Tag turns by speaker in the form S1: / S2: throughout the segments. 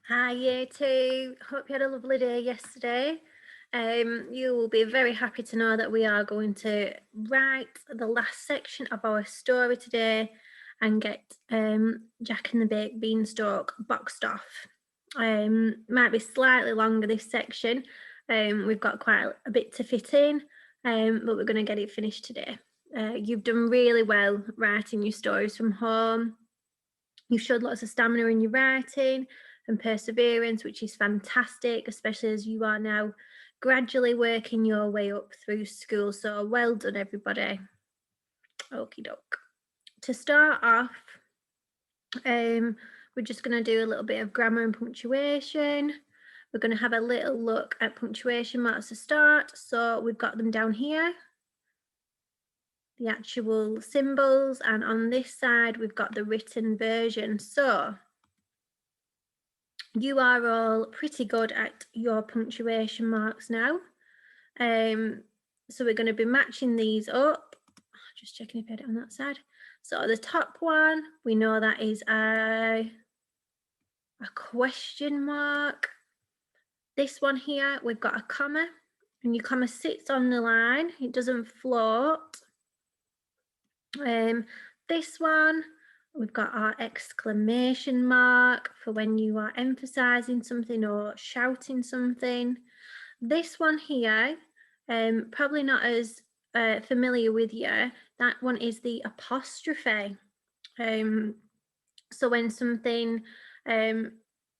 S1: Hi, year two. Hope you had a lovely day yesterday. You will be very happy to know that we are going to write the last section of our story today and get Jack and the Baked Beanstalk boxed off. Might be slightly longer this section. We've got quite a bit to fit in, but we're going to get it finished today. You've done really well writing your stories from home. You've showed lots of stamina in your writing and perseverance, which is fantastic, especially as you are now gradually working your way up through school. So well done, everybody. Okie doke. To start off, we're just going to do a little bit of grammar and punctuation. We're going to have a little look at punctuation marks to start. So we've got them down here, the actual symbols, and on this side we've got the written version. So you are all pretty good at your punctuation marks now. So we're going to be matching these up. Just checking if I had it on that side. So the top one, we know that is a question mark. This one here, we've got a comma, and your comma sits on the line. It doesn't float. This one, we've got our exclamation mark for when you are emphasizing something or shouting something. This one here, probably not as familiar with you. That one is the apostrophe. So when something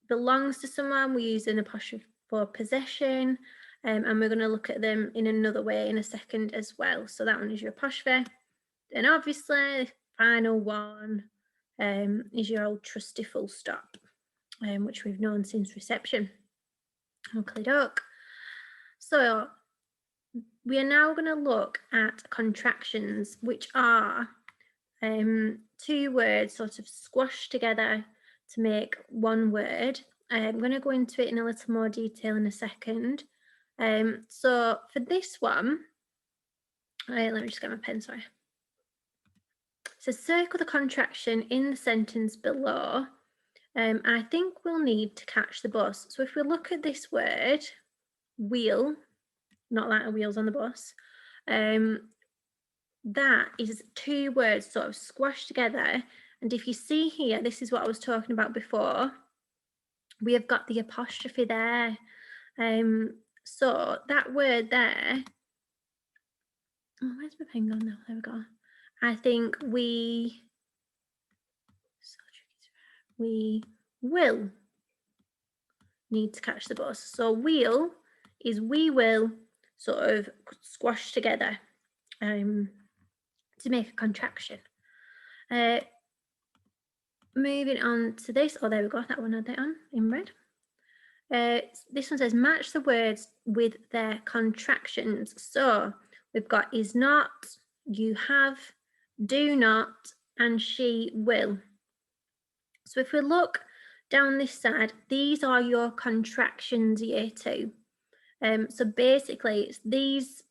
S1: belongs to someone, we use an apostrophe for possession, and we're going to look at them in another way in a second as well. So that one is your apostrophe. And obviously, final one is your old trusty full stop, which we've known since reception. Okay, doke. So we are now going to look at contractions, which are two words sort of squashed together to make one word. I'm going to go into it in a little more detail in a second. So for this one, let me just get my pen, sorry. So circle the contraction in the sentence below. I think we'll need to catch the bus. So if we look at this word, wheel, not like the wheels on the bus, that is two words sort of squashed together. And if you see here, this is what I was talking about before. We have got the apostrophe there. So that word there, oh, where's my pen gone now? There we go. I think we will need to catch the bus. So wheel is we will sort of squashed together to make a contraction. Moving on to this, oh, there we go, that one had that on in red. This one says match the words with their contractions. So we've got is not, you have, do not, and she will. So if we look down this side, these are your contractions year two. So basically it's these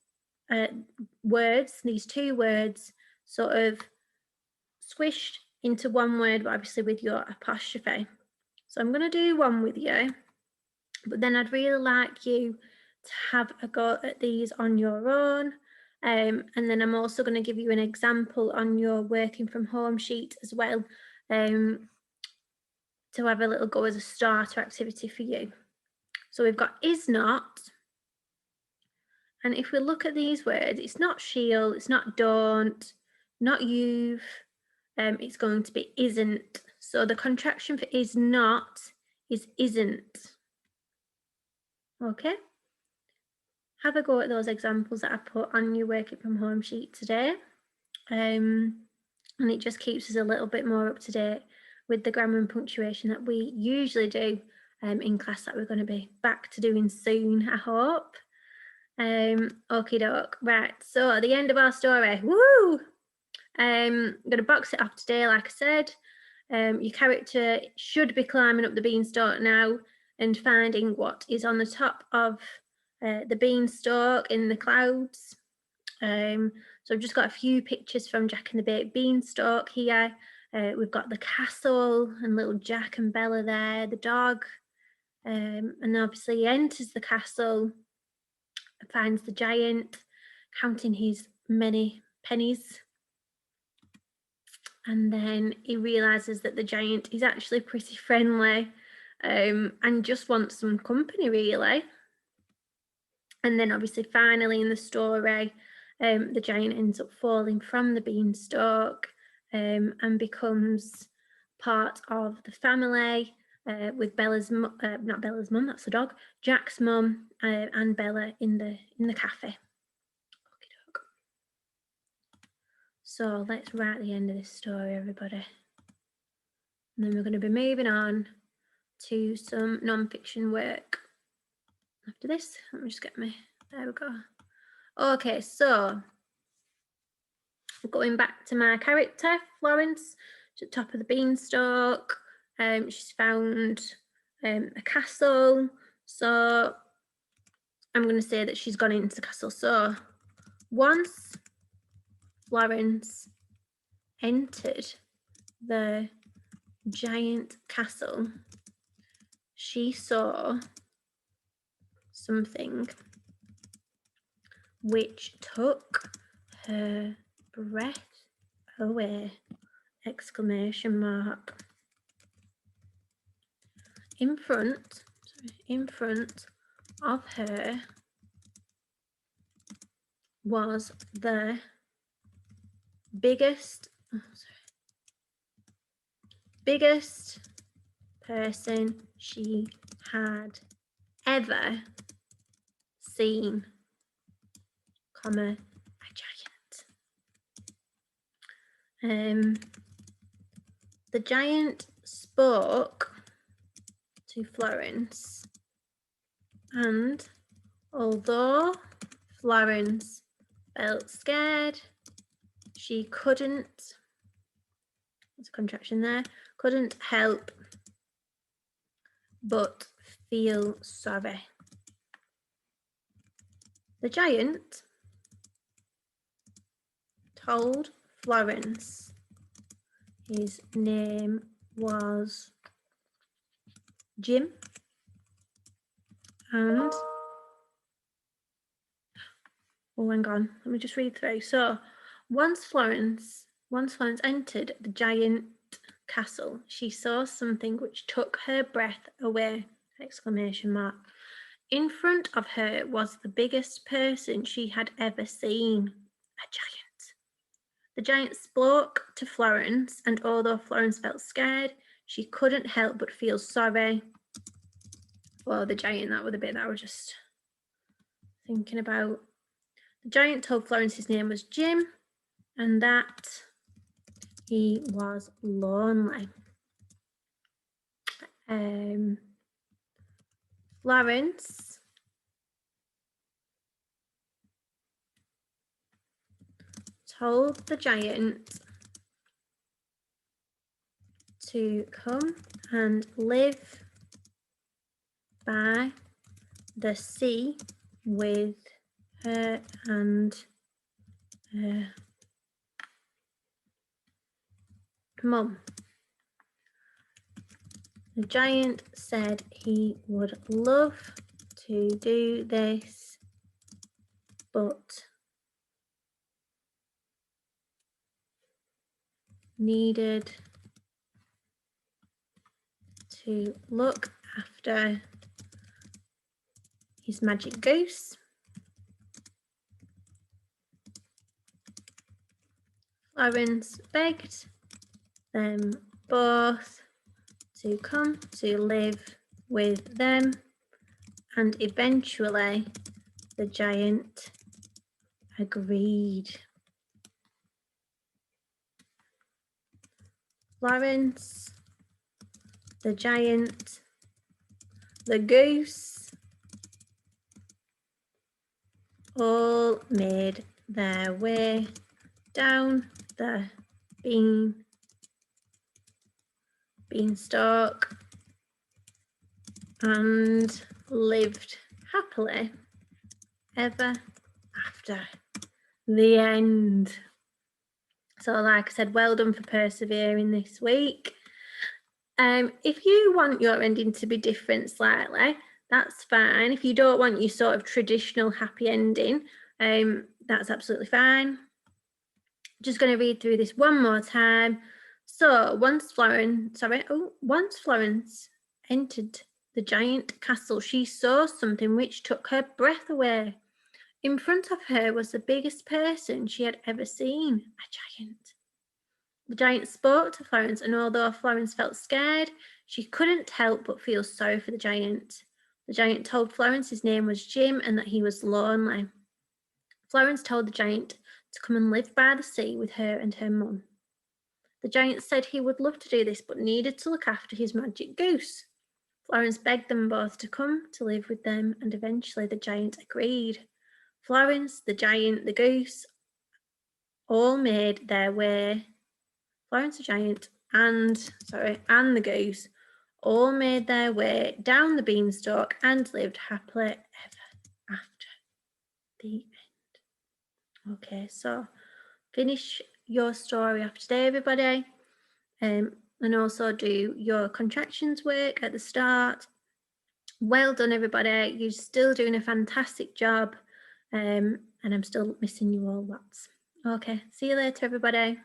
S1: words, these two words sort of squished into one word, but obviously with your apostrophe. So I'm going to do one with you, but then I'd really like you to have a go at these on your own. And then I'm also going to give you an example on your working from home sheet as well, to have a little go as a starter activity for you. So we've got is not. And if we look at these words, it's not she'll, it's not don't, not you've, it's going to be isn't. So the contraction for is not is isn't. Okay. Have a go at those examples that I put on your working from home sheet today. And it just keeps us a little bit more up to date with the grammar and punctuation that we usually do in class that we're going to be back to doing soon, I hope. Okie doke. Right, so at the end of our story, woo! I'm going to box it off today, like I said. Your character should be climbing up the beanstalk now and finding what is on the top of the beanstalk in the clouds. So I've just got a few pictures from Jack and the Baked Beanstalk here. We've got the castle and little Jack and Bella there, the dog, And obviously he enters the castle, finds the giant counting his many pennies, and then he realizes that the giant is actually pretty friendly, and just wants some company, really. And then obviously finally in the story, the giant ends up falling from the beanstalk, and becomes part of the family, with Bella's not Bella's mum, that's the dog, Jack's mum, and Bella in the cafe. So let's write the end of this story, everybody. And then we're going to be moving on to some non-fiction work after this. Let me just get me, there we go. Okay, so going back to my character, Florence, to the top of the beanstalk. She's found a castle. So I'm going to say that she's gone into the castle. So once Florence entered the giant castle, she saw something which took her breath away! Exclamation mark. In front of her was the biggest person she had ever seen, comma, a giant. The giant spoke to Florence, and although Florence felt scared, she couldn't, there's a contraction there, couldn't help but feel sorry. The giant told Florence his name was Jim, and oh, hang on, let me just read through. So once Florence entered the giant castle, she saw something which took her breath away! Exclamation mark. In front of her was the biggest person she had ever seen, a giant. The giant spoke to Florence, and although Florence felt scared, she couldn't help but feel sorry for the giant. That was the bit that I was just thinking about. The giant told Florence his name was Jim, and that he was lonely. Florence told the giant to come and live by the sea with her and her mum. The giant said he would love to do this, but needed to look after his magic goose. Florence begged them both to come to live with them, and eventually the giant agreed. Florence, the giant, the goose all made their way down the beanstalk and lived happily ever after. The end. So like I said, well done for persevering this week. If you want your ending to be different slightly, that's fine. If you don't want your sort of traditional happy ending, that's absolutely fine. Just going to read through this one more time. So once Florence entered the giant castle, she saw something which took her breath away. In front of her was the biggest person she had ever seen, a giant. The giant spoke to Florence, and although Florence felt scared, she couldn't help but feel sorry for the giant. The giant told Florence his name was Jim and that he was lonely. Florence told the giant to come and live by the sea with her and her mum. The giant said he would love to do this, but needed to look after his magic goose. Florence begged them both to come to live with them, and eventually the giant agreed. Florence, the giant, the goose all made their way. Florence the giant and the goose all made their way down the beanstalk and lived happily ever after. The end. Okay, so finish your story off today, everybody, and also do your contractions work at the start. Well done, everybody. You're still doing a fantastic job, and I'm still missing you all lots. Okay, see you later, everybody.